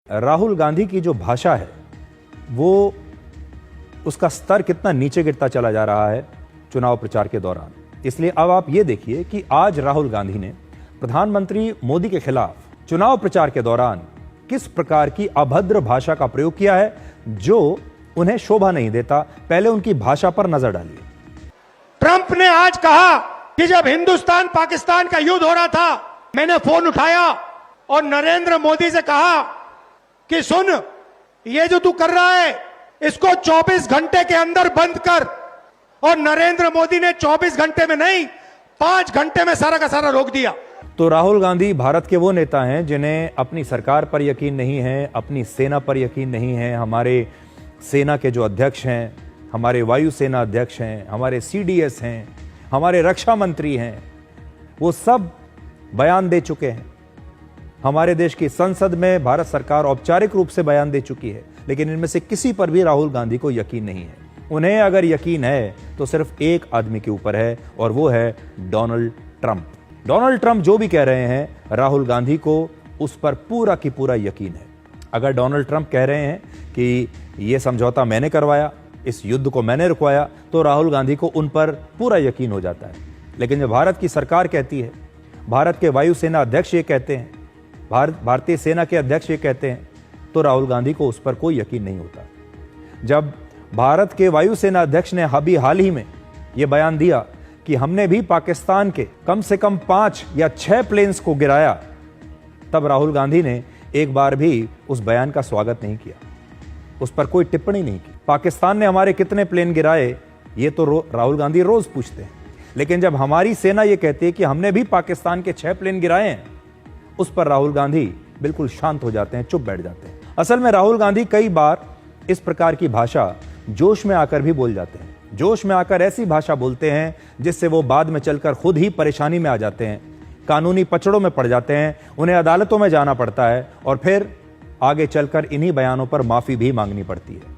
राहुल गांधी की जो भाषा है वो उसका स्तर कितना नीचे गिरता चला जा रहा है चुनाव प्रचार के दौरान। इसलिए अब आप ये देखिए कि आज राहुल गांधी ने प्रधानमंत्री मोदी के खिलाफ चुनाव प्रचार के दौरान किस प्रकार की अभद्र भाषा का प्रयोग किया है जो उन्हें शोभा नहीं देता। पहले उनकी भाषा पर नजर डालिए। ट्रंप ने आज कहा कि जब हिंदुस्तान पाकिस्तान का युद्ध हो रहा था, मैंने फोन उठाया और नरेंद्र मोदी से कहा कि सुन, ये जो तू कर रहा है इसको 24 घंटे के अंदर बंद कर। और नरेंद्र मोदी ने 24 घंटे में नहीं, 5 घंटे में सारा का सारा रोक दिया। तो राहुल गांधी भारत के वो नेता हैं जिन्हें अपनी सरकार पर यकीन नहीं है, अपनी सेना पर यकीन नहीं है। हमारे सेना के जो अध्यक्ष हैं, हमारे वायुसेना अध्यक्ष हैं, हमारे सीडीएस हैं, हमारे रक्षा मंत्री हैं, वो सब बयान दे चुके हैं। हमारे देश की संसद में भारत सरकार औपचारिक रूप से बयान दे चुकी है, लेकिन इनमें से किसी पर भी राहुल गांधी को यकीन नहीं है। उन्हें अगर यकीन है तो सिर्फ एक आदमी के ऊपर है और वो है डोनाल्ड ट्रंप। डोनाल्ड ट्रंप जो भी कह रहे हैं, राहुल गांधी को उस पर पूरा की पूरा यकीन है। अगर डोनाल्ड ट्रंप कह रहे हैं कि ये समझौता मैंने करवाया, इस युद्ध को मैंने रुकवाया, तो राहुल गांधी को उन पर पूरा यकीन हो जाता है। लेकिन जब भारत की सरकार कहती है, भारत के वायुसेना अध्यक्ष ये कहते हैं, भारतीय सेना के अध्यक्ष ये कहते हैं, तो राहुल गांधी को उस पर कोई यकीन नहीं होता। जब भारत के वायुसेना अध्यक्ष ने हाल ही में यह बयान दिया कि हमने भी पाकिस्तान के कम से कम 5 या 6 प्लेन्स को गिराया, तब राहुल गांधी ने एक बार भी उस बयान का स्वागत नहीं किया, उस पर कोई टिप्पणी नहीं की। पाकिस्तान ने हमारे कितने प्लेन गिराए ये तो राहुल गांधी रोज पूछते हैं, लेकिन जब हमारी सेना ये कहती है कि हमने भी पाकिस्तान के 6 प्लेन गिराए हैं, उस पर राहुल गांधी बिल्कुल शांत हो जाते हैं, चुप बैठ जाते हैं। असल में राहुल गांधी कई बार इस प्रकार की भाषा जोश में आकर भी बोल जाते हैं। जोश में आकर ऐसी भाषा बोलते हैं जिससे वो बाद में चलकर खुद ही परेशानी में आ जाते हैं, कानूनी पचड़ों में पड़ जाते हैं, उन्हें अदालतों में जाना पड़ता है और फिर आगे चलकर इन्हीं बयानों पर माफी भी मांगनी पड़ती है।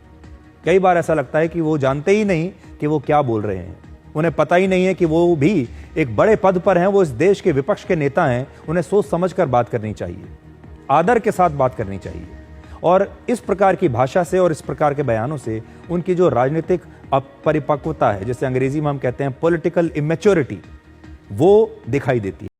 कई बार ऐसा लगता है कि वो जानते ही नहीं कि वो क्या बोल रहे हैं, उन्हें पता ही नहीं है कि वो भी एक बड़े पद पर हैं, वो इस देश के विपक्ष के नेता हैं। उन्हें सोच समझकर बात करनी चाहिए, आदर के साथ बात करनी चाहिए। और इस प्रकार की भाषा से और इस प्रकार के बयानों से उनकी जो राजनीतिक अपरिपक्वता है, जिसे अंग्रेजी में हम कहते हैं पॉलिटिकल इमेच्योरिटी, वो दिखाई देती है।